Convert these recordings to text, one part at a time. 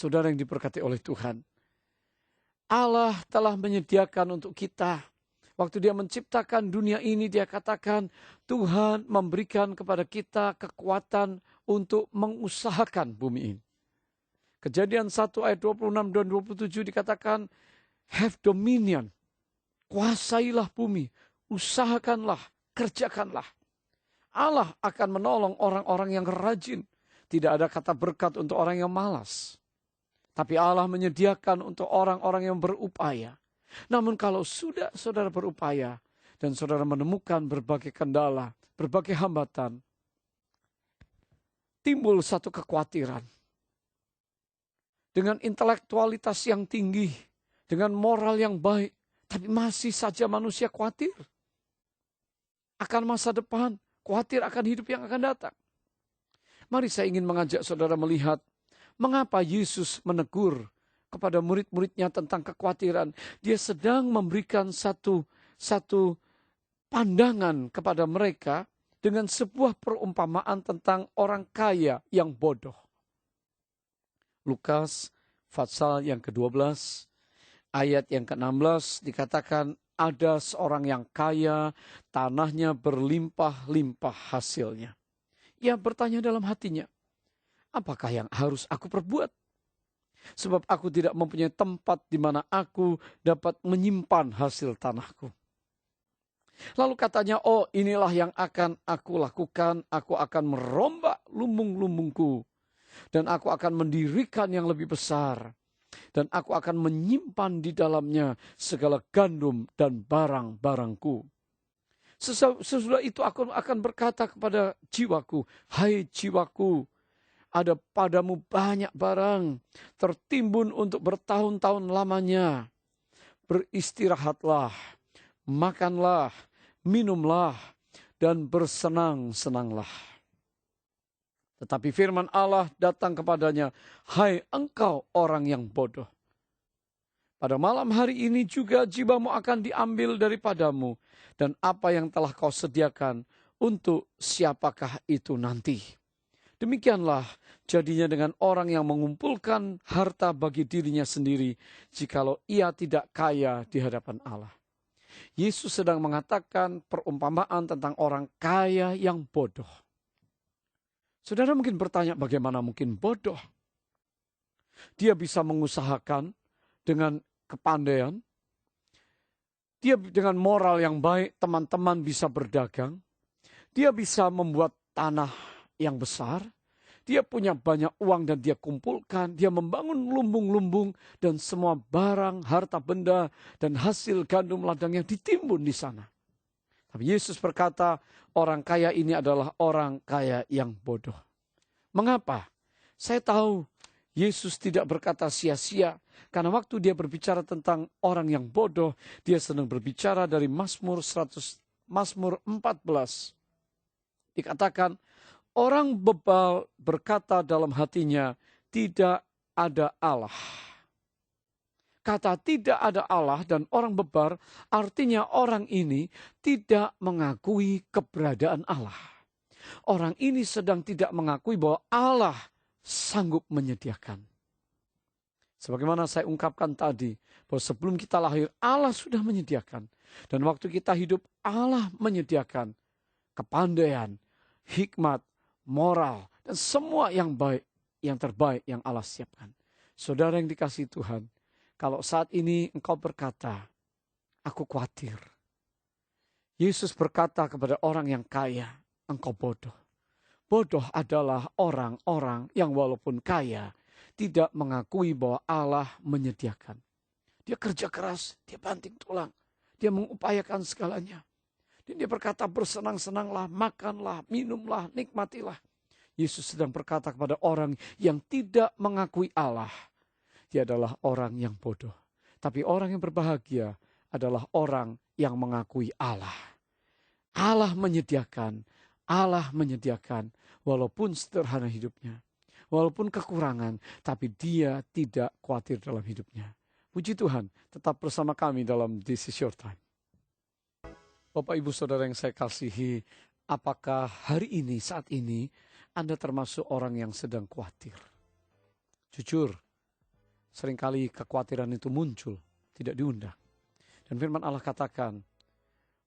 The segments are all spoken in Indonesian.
Saudara yang diberkati oleh Tuhan, Allah telah menyediakan untuk kita. Waktu dia menciptakan dunia ini, dia katakan Tuhan memberikan kepada kita kekuatan untuk mengusahakan bumi ini. Kejadian 1 ayat 26 dan 27 dikatakan, have dominion, kuasailah bumi, usahakanlah, kerjakanlah. Allah akan menolong orang-orang yang rajin. Tidak ada kata berkat untuk orang yang malas. Tapi Allah menyediakan untuk orang-orang yang berupaya. Namun kalau sudah saudara berupaya dan saudara menemukan berbagai kendala, berbagai hambatan, timbul satu kekhawatiran. Dengan intelektualitas yang tinggi, dengan moral yang baik, tapi masih saja manusia khawatir akan masa depan, khawatir akan hidup yang akan datang. Mari saya ingin mengajak saudara melihat mengapa Yesus menegur kepada murid-muridnya tentang kekhawatiran. Dia sedang memberikan satu pandangan kepada mereka dengan sebuah perumpamaan tentang orang kaya yang bodoh. Lukas pasal yang ke-12 ayat yang ke-16 dikatakan ada seorang yang kaya, tanahnya berlimpah-limpah hasilnya. Ia bertanya dalam hatinya, apakah yang harus aku perbuat? Sebab aku tidak mempunyai tempat di mana aku dapat menyimpan hasil tanahku. Lalu katanya, oh inilah yang akan aku lakukan. Aku akan merombak lumbung-lumbungku. Dan aku akan mendirikan yang lebih besar. Dan aku akan menyimpan di dalamnya segala gandum dan barang-barangku. Sesudah itu aku akan berkata kepada jiwaku, hai jiwaku, ada padamu banyak barang, tertimbun untuk bertahun-tahun lamanya. Beristirahatlah, makanlah, minumlah, dan bersenang-senanglah. Tetapi firman Allah datang kepadanya, hai engkau orang yang bodoh. Pada malam hari ini juga jiwamu akan diambil daripadamu. Dan apa yang telah kau sediakan untuk siapakah itu nanti? Demikianlah jadinya dengan orang yang mengumpulkan harta bagi dirinya sendiri, jikalau ia tidak kaya di hadapan Allah. Yesus sedang mengatakan perumpamaan tentang orang kaya yang bodoh. Saudara mungkin bertanya, bagaimana mungkin bodoh? Dia bisa mengusahakan dengan kepandaian, dia dengan moral yang baik, teman-teman bisa berdagang, dia bisa membuat tanah yang besar, dia punya banyak uang dan dia kumpulkan, dia membangun lumbung-lumbung dan semua barang, harta benda dan hasil gandum ladang yang ditimbun di sana. Tapi Yesus berkata, orang kaya ini adalah orang kaya yang bodoh. Mengapa? Saya tahu Yesus tidak berkata sia-sia, karena waktu dia berbicara tentang orang yang bodoh, dia sedang berbicara dari Mazmur 14. Dikatakan, orang bebal berkata dalam hatinya, tidak ada Allah. Kata tidak ada Allah dan orang bebal artinya orang ini tidak mengakui keberadaan Allah. Orang ini sedang tidak mengakui bahwa Allah sanggup menyediakan. Sebagaimana saya ungkapkan tadi, bahwa sebelum kita lahir Allah sudah menyediakan. Dan waktu kita hidup Allah menyediakan kepandaian, hikmat, moral, dan semua yang baik, yang terbaik yang Allah siapkan. Saudara yang dikasihi Tuhan, kalau saat ini engkau berkata, aku khawatir. Yesus berkata kepada orang yang kaya, engkau bodoh. Bodoh adalah orang-orang yang walaupun kaya, tidak mengakui bahwa Allah menyediakan. Dia kerja keras, dia banting tulang, dia mengupayakan segalanya. Dan dia berkata bersenang-senanglah, makanlah, minumlah, nikmatilah. Yesus sedang berkata kepada orang yang tidak mengakui Allah, dia adalah orang yang bodoh. Tapi orang yang berbahagia adalah orang yang mengakui Allah. Allah menyediakan walaupun sederhana hidupnya. Walaupun kekurangan, tapi dia tidak khawatir dalam hidupnya. Puji Tuhan, tetap bersama kami dalam This is Your Time. Bapak Ibu Saudara yang saya kasihi, apakah hari ini, saat ini, Anda termasuk orang yang sedang khawatir? Jujur, Seringkali kekhawatiran itu muncul, tidak diundang. Dan firman Allah katakan,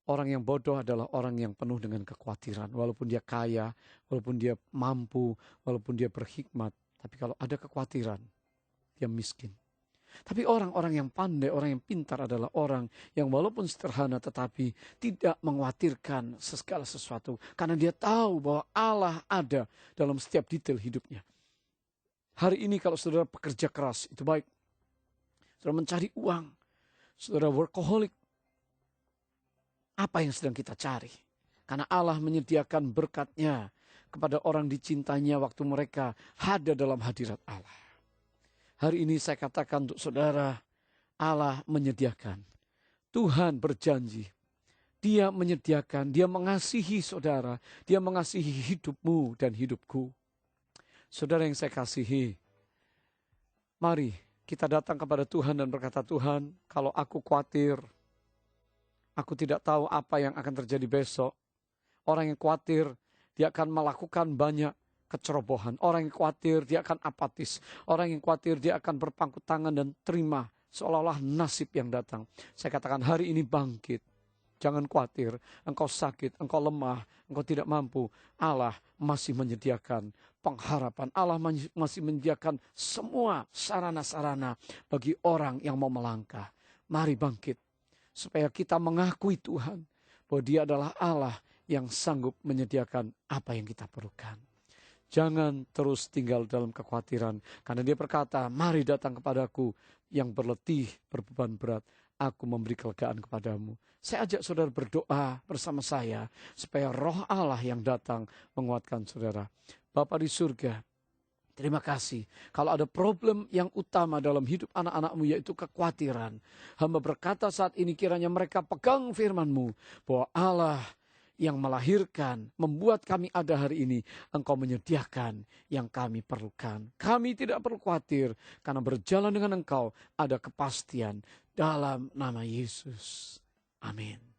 orang yang bodoh adalah orang yang penuh dengan kekhawatiran. Walaupun dia kaya, walaupun dia mampu, walaupun dia berhikmat. Tapi kalau ada kekhawatiran, dia miskin. Tapi orang-orang yang pandai, orang yang pintar adalah orang yang walaupun sederhana tetapi tidak mengkhawatirkan segala sesuatu. Karena dia tahu bahwa Allah ada dalam setiap detail hidupnya. Hari ini kalau saudara pekerja keras, itu baik. Saudara mencari uang, saudara workaholic. Apa yang sedang kita cari? Karena Allah menyediakan berkat-Nya kepada orang dicintainya waktu mereka hadir dalam hadirat Allah. Hari ini saya katakan untuk saudara, Allah menyediakan. Tuhan berjanji. Dia menyediakan, Dia mengasihi saudara. Dia mengasihi hidupmu dan hidupku. Saudara yang saya kasihi, mari kita datang kepada Tuhan dan berkata, Tuhan, kalau aku khawatir, aku tidak tahu apa yang akan terjadi besok. Orang yang khawatir, dia akan melakukan banyak kecerobohan. Orang yang khawatir, dia akan apatis. Orang yang khawatir, dia akan berpangku tangan dan terima seolah-olah nasib yang datang. Saya katakan hari ini bangkit. Jangan khawatir, engkau sakit, engkau lemah, engkau tidak mampu. Allah masih menyediakan pengharapan. Allah masih menyediakan semua sarana-sarana bagi orang yang mau melangkah. Mari bangkit, supaya kita mengakui Tuhan bahwa Dia adalah Allah yang sanggup menyediakan apa yang kita perlukan. Jangan terus tinggal dalam kekhawatiran. Karena Dia berkata, mari datang kepadaku yang berletih, berbeban berat. Aku memberi kelegaan kepadamu. Saya ajak saudara berdoa bersama saya. Supaya roh Allah yang datang menguatkan saudara. Bapa di surga, terima kasih. Kalau ada problem yang utama dalam hidup anak-anakmu yaitu kekhawatiran. Hamba berkata saat ini kiranya mereka pegang firman-Mu. Bahwa Allah yang melahirkan, membuat kami ada hari ini, Engkau menyediakan yang kami perlukan. Kami tidak perlu khawatir, karena berjalan dengan Engkau ada kepastian dalam nama Yesus. Amin.